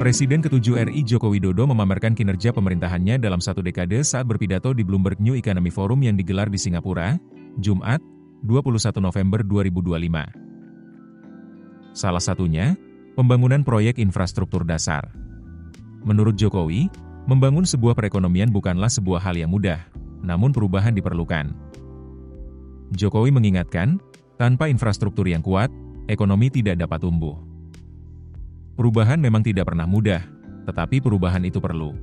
Presiden ke-7 RI Joko Widodo memamerkan kinerja pemerintahannya dalam satu dekade saat berpidato di Bloomberg New Economy Forum yang digelar di Singapura, Jumat, 21 November 2025. Salah satunya, pembangunan proyek infrastruktur dasar. Menurut Jokowi, membangun sebuah perekonomian bukanlah sebuah hal yang mudah, namun perubahan diperlukan. Jokowi mengingatkan, tanpa infrastruktur yang kuat, ekonomi tidak dapat tumbuh. Perubahan memang tidak pernah mudah, tetapi perubahan itu perlu.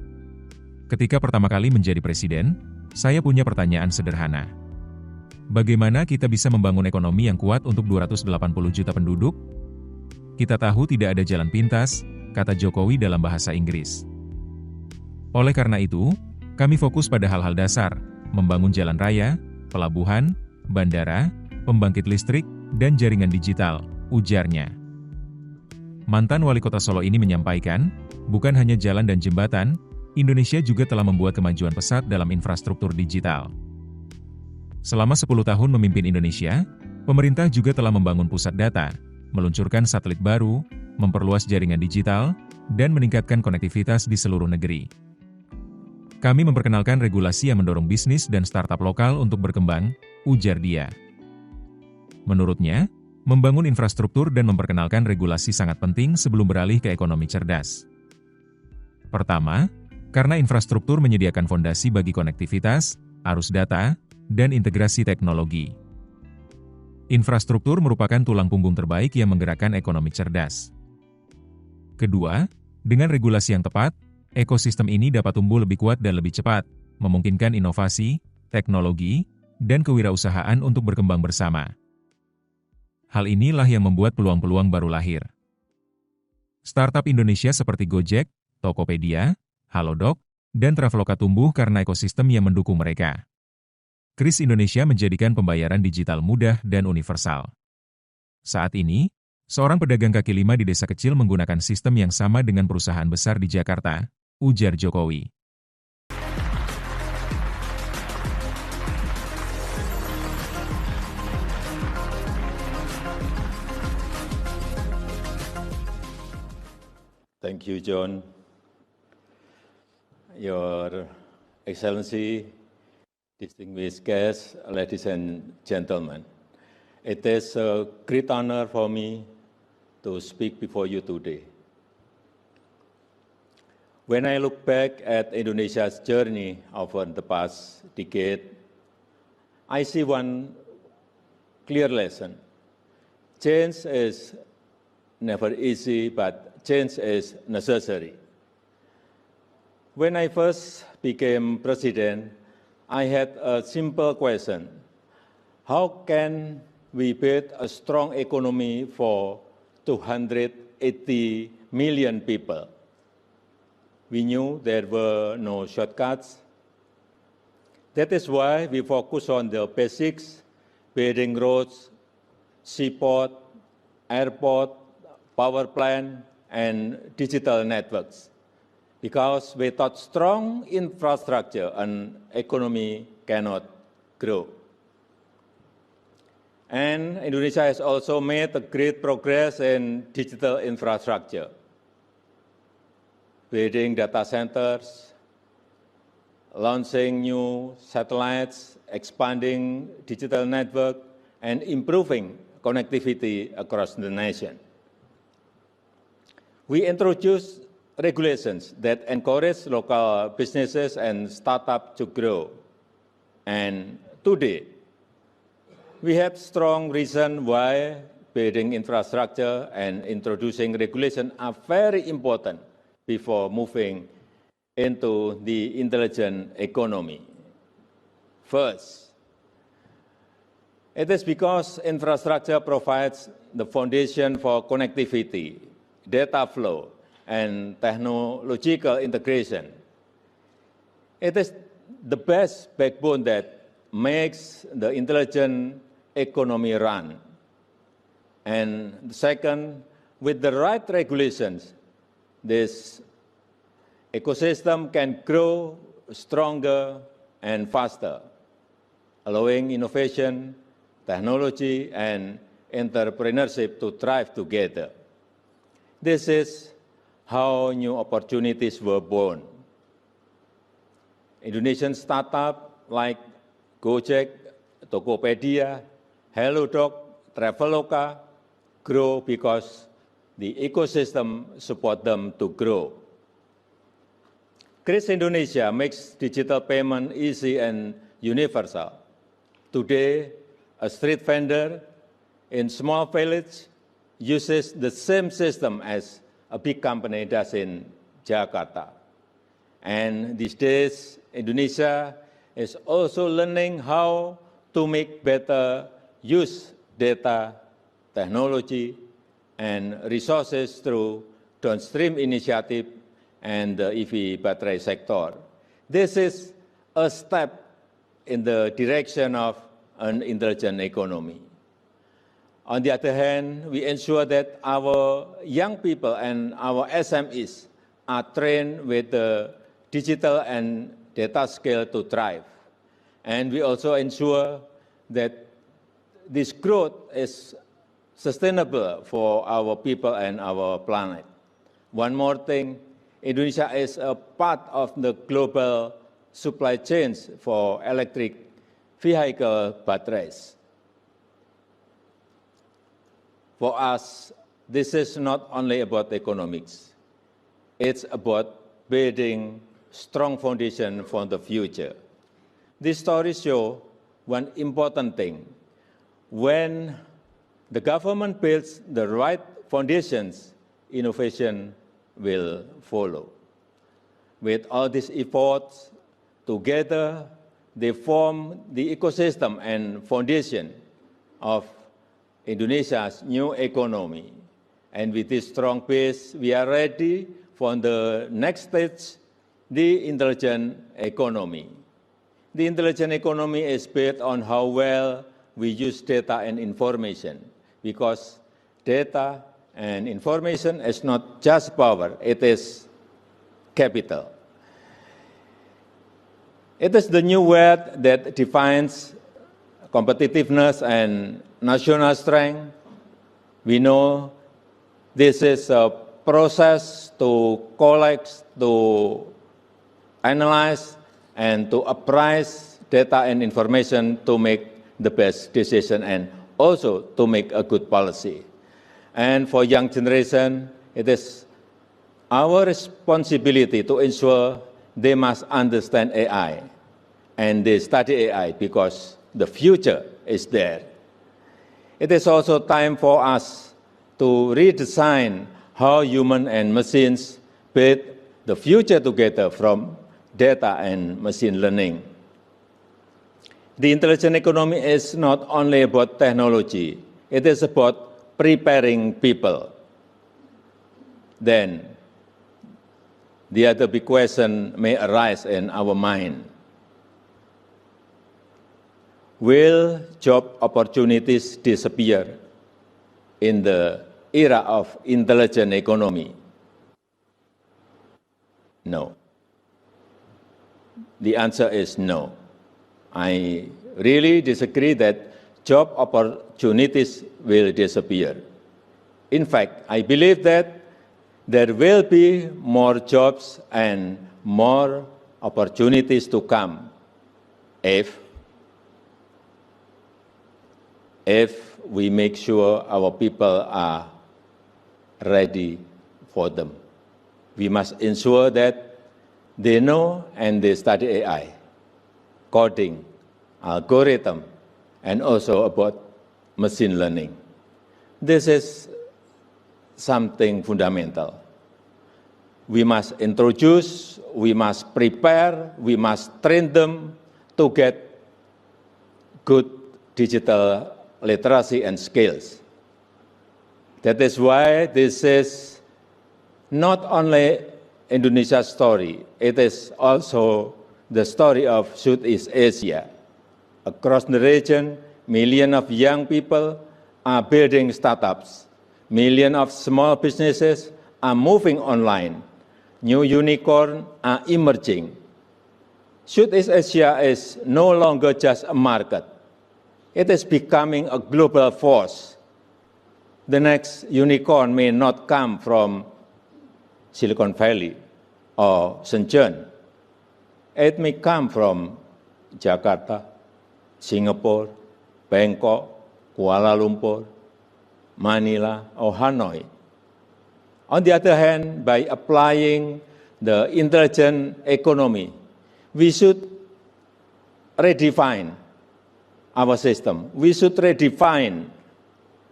Ketika pertama kali menjadi presiden, saya punya pertanyaan sederhana. Bagaimana kita bisa membangun ekonomi yang kuat untuk 280 juta penduduk? Kita tahu tidak ada jalan pintas, kata Jokowi dalam bahasa Inggris. Oleh karena itu, kami fokus pada hal-hal dasar, membangun jalan raya, pelabuhan, bandara, pembangkit listrik, dan jaringan digital, ujarnya. Mantan Wali Kota Solo ini menyampaikan, bukan hanya jalan dan jembatan, Indonesia juga telah membuat kemajuan pesat dalam infrastruktur digital. Selama 10 tahun memimpin Indonesia, pemerintah juga telah membangun pusat data, meluncurkan satelit baru, memperluas jaringan digital, dan meningkatkan konektivitas di seluruh negeri. Kami memperkenalkan regulasi yang mendorong bisnis dan startup lokal untuk berkembang, ujar dia. Menurutnya, membangun infrastruktur dan memperkenalkan regulasi sangat penting sebelum beralih ke ekonomi cerdas. Pertama, karena infrastruktur menyediakan fondasi bagi konektivitas, arus data, dan integrasi teknologi. Infrastruktur merupakan tulang punggung terbaik yang menggerakkan ekonomi cerdas. Kedua, dengan regulasi yang tepat, ekosistem ini dapat tumbuh lebih kuat dan lebih cepat, memungkinkan inovasi, teknologi, dan kewirausahaan untuk berkembang bersama. Hal inilah yang membuat peluang-peluang baru lahir. Startup Indonesia seperti Gojek, Tokopedia, Halodoc, dan Traveloka tumbuh karena ekosistem yang mendukung mereka. Kris Indonesia menjadikan pembayaran digital mudah dan universal. Saat ini, seorang pedagang kaki lima di desa kecil menggunakan sistem yang sama dengan perusahaan besar di Jakarta, ujar Jokowi. Thank you, John. Your Excellency, distinguished guests, ladies and gentlemen, it is a great honor for me to speak before you today. When I look back at Indonesia's journey over the past decade, I see one clear lesson. Change is never easy, but change is necessary. When I first became president, I had a simple question. How can we build a strong economy for 280 million people? We knew there were no shortcuts. That is why we focus on the basics, building roads, seaport, airport, power plant, and digital networks, because without strong infrastructure, an economy cannot grow. And Indonesia has also made a great progress in digital infrastructure, building data centers, launching new satellites, expanding digital network, and improving connectivity across the nation. We introduced regulations that encourage local businesses and startups to grow. And today, we have strong reason why building infrastructure and introducing regulation are very important before moving into the intelligent economy. First, it is because infrastructure provides the foundation for connectivity, data flow, and technological integration. It is the best backbone that makes the intelligent economy run. And second, with the right regulations, this ecosystem can grow stronger and faster, allowing innovation, technology, and entrepreneurship to thrive together. This is how new opportunities were born. Indonesian startups like Gojek, Tokopedia, HelloDoc, Traveloka grow because the ecosystem support them to grow. Kris Indonesia makes digital payment easy and universal. Today, a street vendor in small village uses the same system as a big company does in Jakarta. And these days, Indonesia is also learning how to make better use data, technology, and resources through downstream initiative and the EV battery sector. This is a step in the direction of an intelligent economy. On the other hand, we ensure that our young people and our SMEs are trained with the digital and data skill to thrive. And we also ensure that this growth is sustainable for our people and our planet. One more thing, Indonesia is a part of the global supply chains for electric vehicle batteries. For us, this is not only about economics. It's about building strong foundation for the future. These stories show one important thing. When the government builds the right foundations, innovation will follow. With all these efforts, together they form the ecosystem and foundation of Indonesia's new economy. And with this strong base, we are ready for the next stage, the intelligent economy. The intelligent economy is built on how well we use data and information, because data and information is not just power, it is capital. It is the new word that defines competitiveness and national strength. We know this is a process to collect, to analyze, and to appraise data and information to make the best decision and also to make a good policy. And for young generation, it is our responsibility to ensure they must understand AI and they study AI because the future is there. It is also time for us to redesign how human and machines build the future together from data and machine learning. The intelligent economy is not only about technology, it is about preparing people. Then, the other big question may arise in our mind. Will job opportunities disappear in the era of intelligent economy? No. The answer is no. I really disagree that job opportunities will disappear. In fact, I believe that there will be more jobs and more opportunities to come if we make sure our people are ready for them. We must ensure that they know and they study AI, coding, algorithm, and also about machine learning. This is something fundamental. We must introduce, we must prepare, we must train them to get good digital literacy and skills. That is why this is not only Indonesia's story, it is also the story of Southeast Asia. Across the region, millions of young people are building startups. Millions of small businesses are moving online. New unicorns are emerging. Southeast Asia is no longer just a market. It is becoming a global force. The next unicorn may not come from Silicon Valley or Shenzhen. It may come from Jakarta, Singapore, Bangkok, Kuala Lumpur, Manila, or Hanoi. On the other hand, by applying the intelligent economy, we should redefine our system. We should redefine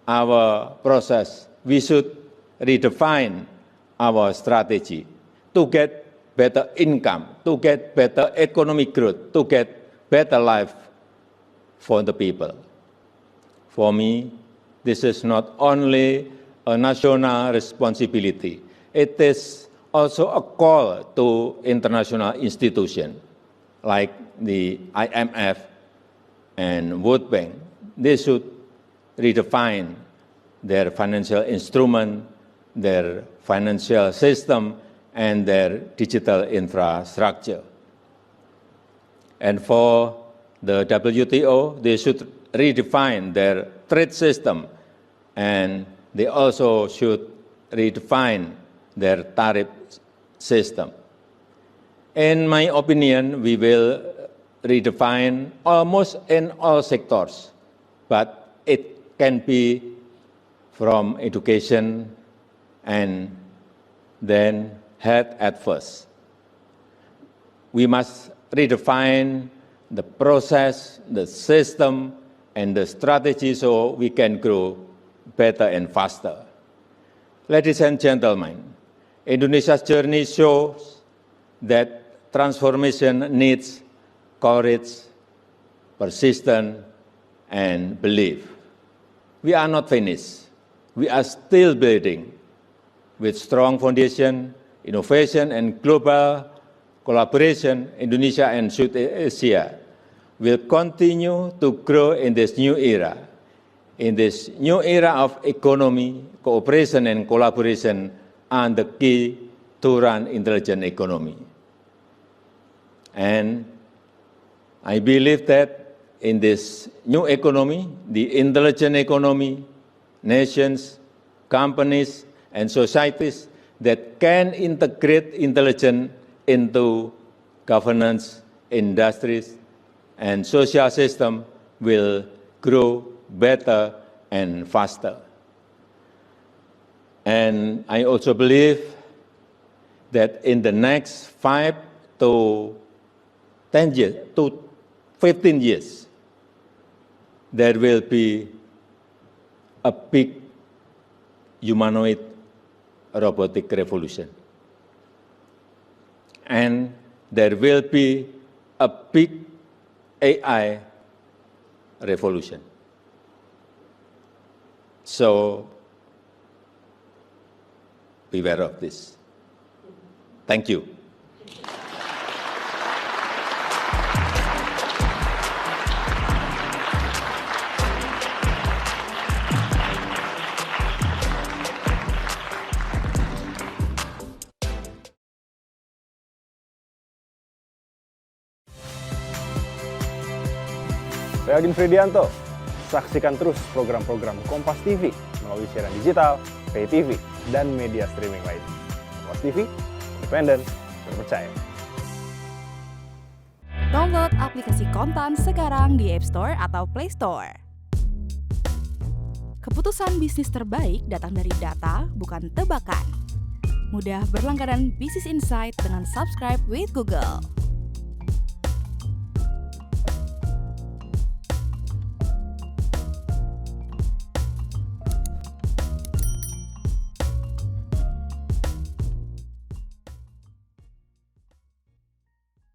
our process. We should redefine our strategy to get better income, to get better economic growth, to get better life for the people. For me, this is not only a national responsibility, it is also a call to international institutions like the IMF and World Bank. They should redefine their financial instrument, their financial system, and their digital infrastructure. And for the WTO, they should redefine their trade system, and they also should redefine their tariff system. In my opinion, we will redefine almost in all sectors, but it can be from education and then health at first. We must redefine the process, the system, and the strategy so we can grow better and faster. Ladies and gentlemen, Indonesia's journey shows that transformation needs courage, persistence, and belief. We are not finished. We are still building with strong foundation, innovation, and global collaboration. Indonesia and South Asia will continue to grow in this new era. In this new era of economy, cooperation and collaboration are the key to run intelligent economy. And I believe that in this new economy, the intelligent economy, nations, companies, and societies that can integrate intelligence into governance, industries, and social system will grow better and faster. And I also believe that in the next 5 to 10 years, to 15 years, there will be a big humanoid robotic revolution. And there will be a big AI revolution. So beware of this. Thank you. Saya Agin Fridianto. Saksikan terus program-program Kompas TV melalui siaran digital, pay TV, dan media streaming lain. Kompas TV, independen, terpercaya. Download aplikasi Kontan sekarang di App Store atau Play Store. Keputusan bisnis terbaik datang dari data, bukan tebakan. Mudah berlangganan Business Insight dengan subscribe with Google.